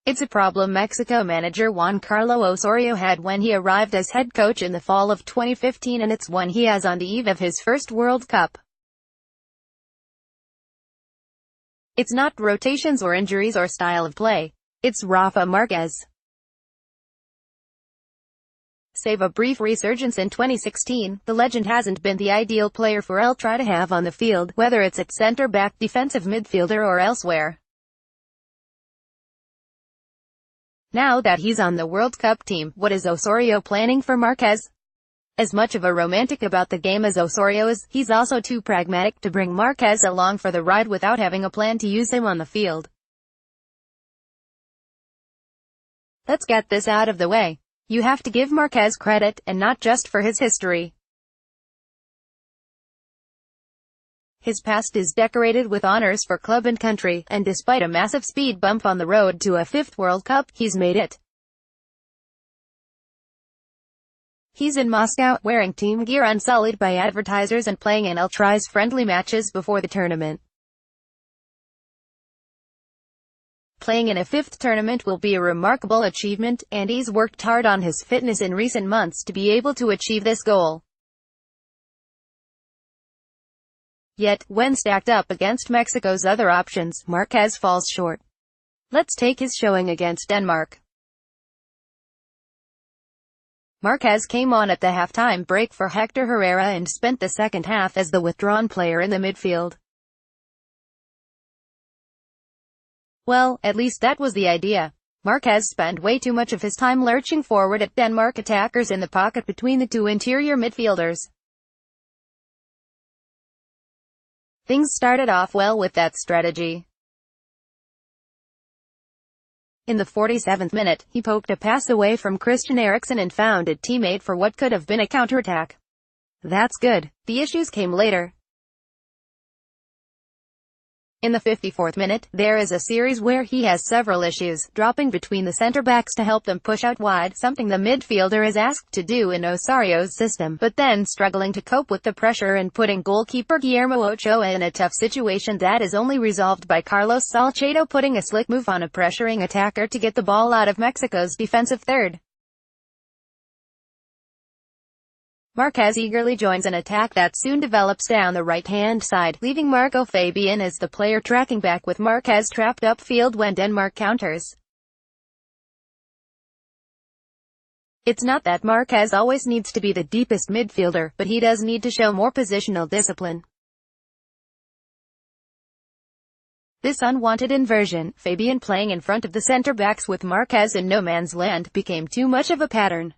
It's a problem Mexico manager Juan Carlo Osorio had when he arrived as head coach in the fall of 2015, and it's one he has on the eve of his first World Cup. It's not rotations or injuries or style of play. It's Rafa Marquez. Save a brief resurgence in 2016, the legend hasn't been the ideal player for El Tri to have on the field, whether it's at center-back, defensive midfielder or elsewhere. Now that he's on the World Cup team, what is Osorio planning for Marquez? As much of a romantic about the game as Osorio is, he's also too pragmatic to bring Marquez along for the ride without having a plan to use him on the field. Let's get this out of the way. You have to give Marquez credit, and not just for his history. His past is decorated with honors for club and country, and despite a massive speed bump on the road to a fifth World Cup, he's made it. He's in Moscow, wearing team gear unsullied by advertisers and playing in El Tri's friendly matches before the tournament. Playing in a fifth tournament will be a remarkable achievement, and he's worked hard on his fitness in recent months to be able to achieve this goal. Yet, when stacked up against Mexico's other options, Marquez falls short. Let's take his showing against Denmark. Marquez came on at the halftime break for Hector Herrera and spent the second half as the withdrawn player in the midfield. Well, at least that was the idea. Marquez spent way too much of his time lurching forward at Denmark attackers in the pocket between the two interior midfielders. Things started off well with that strategy. In the 47th minute, he poked a pass away from Christian Eriksen and found a teammate for what could have been a counterattack. That's good. The issues came later. In the 54th minute, there is a series where he has several issues, dropping between the center-backs to help them push out wide, something the midfielder is asked to do in Osorio's system, but then struggling to cope with the pressure and putting goalkeeper Guillermo Ochoa in a tough situation that is only resolved by Carlos Salcedo putting a slick move on a pressuring attacker to get the ball out of Mexico's defensive third. Marquez eagerly joins an attack that soon develops down the right-hand side, leaving Marco Fabian as the player tracking back with Marquez trapped upfield when Denmark counters. It's not that Marquez always needs to be the deepest midfielder, but he does need to show more positional discipline. This unwanted inversion, Fabian playing in front of the centre-backs with Marquez in no man's land, became too much of a pattern.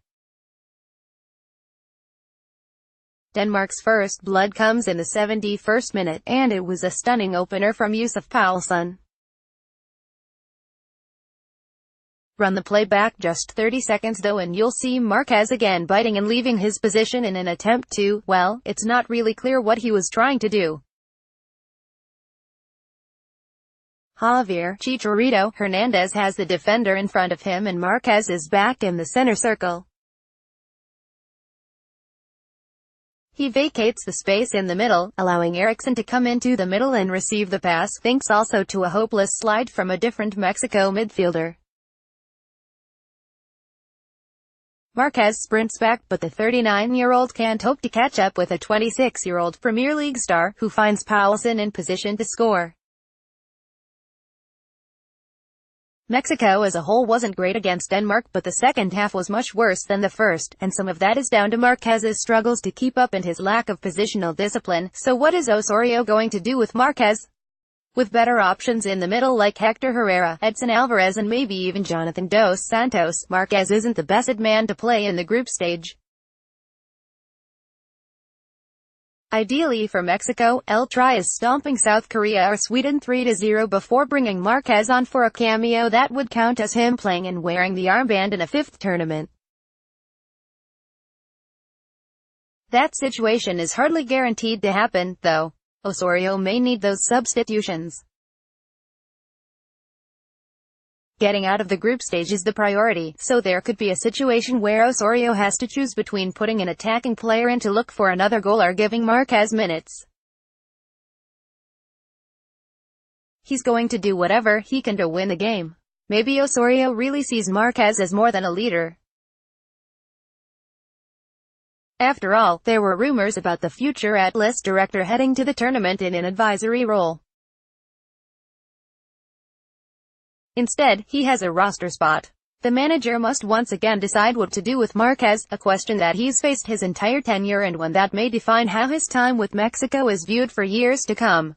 Denmark's first blood comes in the 71st minute, and it was a stunning opener from Yusuf Poulsen. Run the play back just 30 seconds though and you'll see Marquez again biting and leaving his position in an attempt to, well, it's not really clear what he was trying to do. Javier Chicharito Hernandez has the defender in front of him and Marquez is back in the center circle. He vacates the space in the middle, allowing Eriksen to come into the middle and receive the pass, thanks also to a hopeless slide from a different Mexico midfielder. Marquez sprints back, but the 39-year-old can't hope to catch up with a 26-year-old Premier League star, who finds Poulsen in position to score. Mexico as a whole wasn't great against Denmark, but the second half was much worse than the first, and some of that is down to Marquez's struggles to keep up and his lack of positional discipline. So what is Osorio going to do with Marquez? With better options in the middle like Hector Herrera, Edson Alvarez and maybe even Jonathan Dos Santos, Marquez isn't the best man to play in the group stage. Ideally for Mexico, El Tri is stomping South Korea or Sweden 3-0 before bringing Marquez on for a cameo that would count as him playing and wearing the armband in a fifth tournament. That situation is hardly guaranteed to happen, though. Osorio may need those substitutions. Getting out of the group stage is the priority, so there could be a situation where Osorio has to choose between putting an attacking player in to look for another goal or giving Marquez minutes. He's going to do whatever he can to win the game. Maybe Osorio really sees Marquez as more than a leader. After all, there were rumors about the future Atlas director heading to the tournament in an advisory role. Instead, he has a roster spot. The manager must once again decide what to do with Marquez, a question that he's faced his entire tenure and one that may define how his time with Mexico is viewed for years to come.